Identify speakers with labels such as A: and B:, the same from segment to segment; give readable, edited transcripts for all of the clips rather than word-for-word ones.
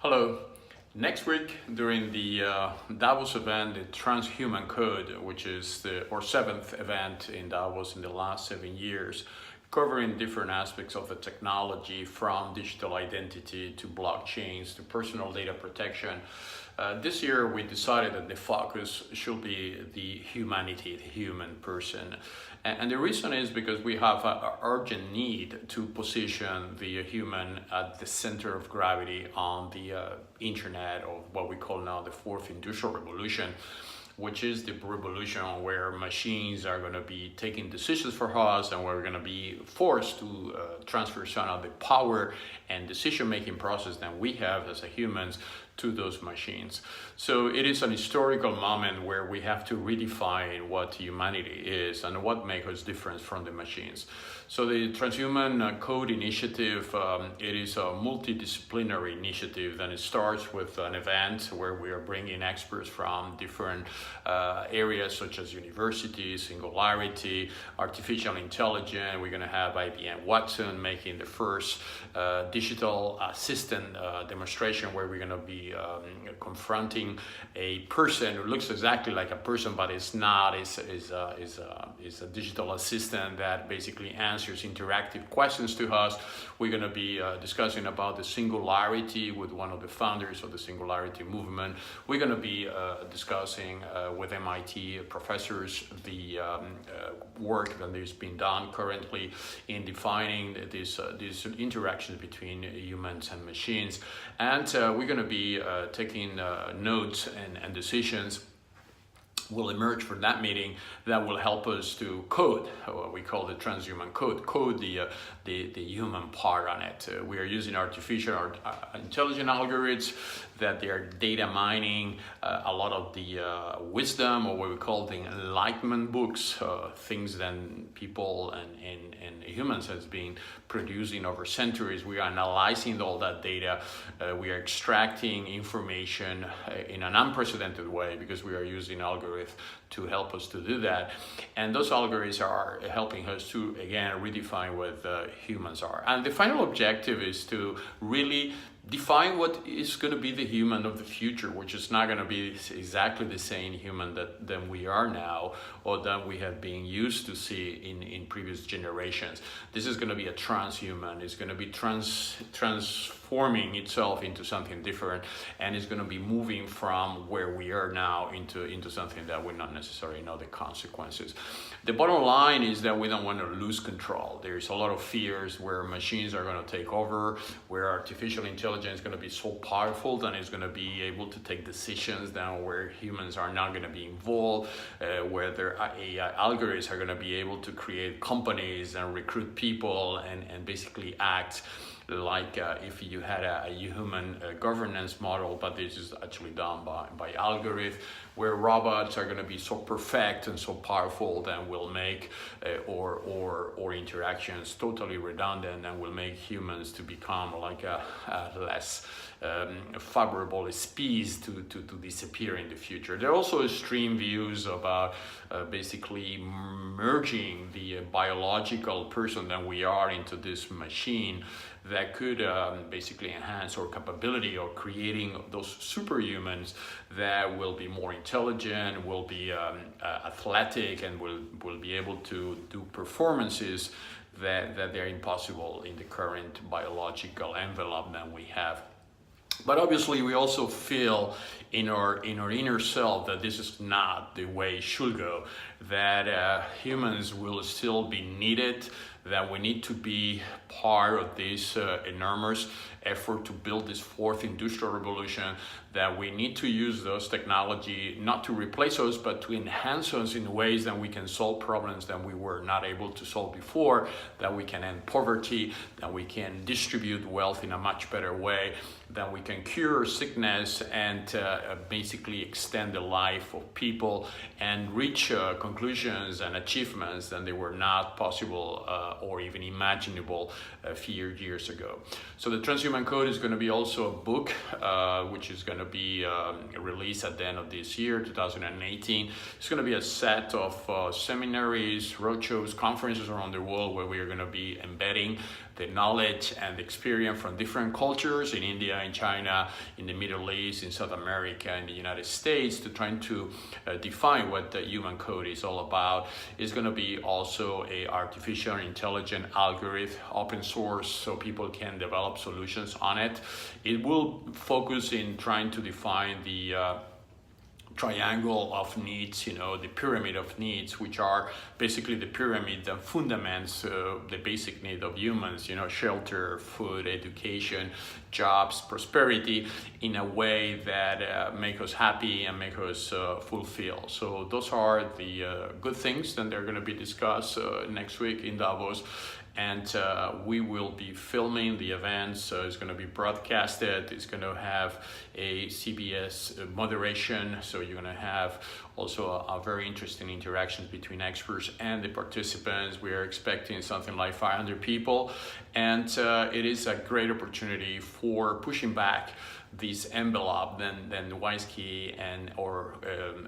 A: Hello. Next week during the Davos event, the TransHuman Code, which is our seventh event in Davos in the last 7 years, covering different aspects of the technology from digital identity to blockchains to personal data protection. This year we decided that the focus should be the humanity, the human person. And the reason is because we have an urgent need to position the human at the center of gravity on the internet, or what we call now the fourth industrial revolution, which is the revolution where machines are going to be taking decisions for us, and we're going to be forced to transfer some of the power and decision-making process that we have as humans to those machines. So it is an historical moment where we have to redefine what humanity is and what makes us different from the machines. So the TransHuman Code Initiative, it is a multidisciplinary initiative, and it starts with an event where we are bringing experts from different areas such as universities, singularity, artificial intelligence. We're going to have IBM Watson making the first digital assistant demonstration, where we're going to be confronting a person who looks exactly like a person but is not. Is a digital assistant that basically answers interactive questions to us. We're going to be discussing about the singularity with one of the founders of the singularity movement. We're going to be discussing with MIT professors the work that is being done currently in defining these interactions between humans and machines. And we're going to be taking notes and decisions will emerge from that meeting that will help us to code what we call the TransHuman Code the human part on it. We are using artificial intelligent algorithms that they are data mining a lot of the wisdom, or what we call the enlightenment books, things that people and humans has been producing over centuries. We are analyzing all that data. We are extracting information in an unprecedented way because we are using algorithms to help us to do that. And those algorithms are helping us to, again, redefine what humans are. And the final objective is to really define what is going to be the human of the future, which is not going to be exactly the same human than we are now, or that we have been used to see in previous generations. This is going to be a transhuman. It's going to be transforming itself into something different, and it's going to be moving from where we are now into something that we not necessarily know the consequences. The bottom line is that we don't want to lose control. There's a lot of fears where machines are going to take over, where artificial intelligence is going to be so powerful that it's going to be able to take decisions down where humans are not going to be involved, where their AI algorithms are going to be able to create companies and recruit people and basically act like if you had a human governance model, but this is actually done by algorithm, where robots are going to be so perfect and so powerful that will make or interactions totally redundant and will make humans to become like a less favorable species to disappear in the future. There are also extreme views about basically merging the biological person that we are into this machine that could basically enhance our capability of creating those superhumans that will be more intelligent, will be athletic, and will be able to do performances that they're impossible in the current biological envelope that we have. But obviously we also feel in our inner self that this is not the way it should go, that humans will still be needed, that we need to be part of this enormous effort to build this fourth industrial revolution, that we need to use those technology not to replace us, but to enhance us in ways that we can solve problems that we were not able to solve before, that we can end poverty, that we can distribute wealth in a much better way, that we can cure sickness and basically extend the life of people and reach conclusions and achievements that they were not possible or even imaginable a few years ago. So the TransHuman Code is going to be also a book which is going to be released at the end of this year, 2018. It's going to be a set of seminaries, roadshows, conferences around the world where we are going to be embedding the knowledge and experience from different cultures in India, in China, in the Middle East, in South America, in the United States, to trying to define what the human code is all about. It's going to be also a artificial intelligent algorithm, open source, so people can develop solutions on it. It will focus in trying to define the triangle of needs, the pyramid of needs, which are basically the pyramid that fundaments the basic need of humans, shelter, food, education, jobs, prosperity, in a way that make us happy and make us fulfilled. So those are the good things, and they're going to be discussed next week in Davos. And we will be filming the event, so it's going to be broadcasted. It's going to have a CBS moderation, so you're going to have also a very interesting interactions between experts and the participants. We are expecting something like 500 people, and it is a great opportunity for pushing back this envelope then WISeKey and our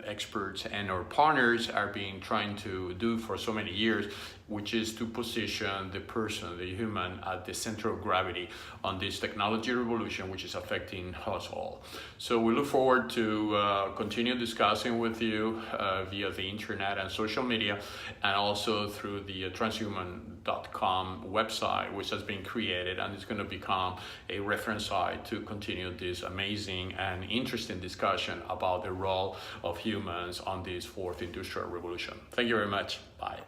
A: experts and our partners are being trying to do for so many years, which is to position the person, the human, at the center of gravity on this technology revolution, which is affecting us all. So we look forward to continue discussing with you via the internet and social media, and also through the TransHuman.com website, which has been created, and it's going to become a reference site to continue this amazing and interesting discussion about the role of humans on this fourth industrial revolution. Thank you very much. Bye.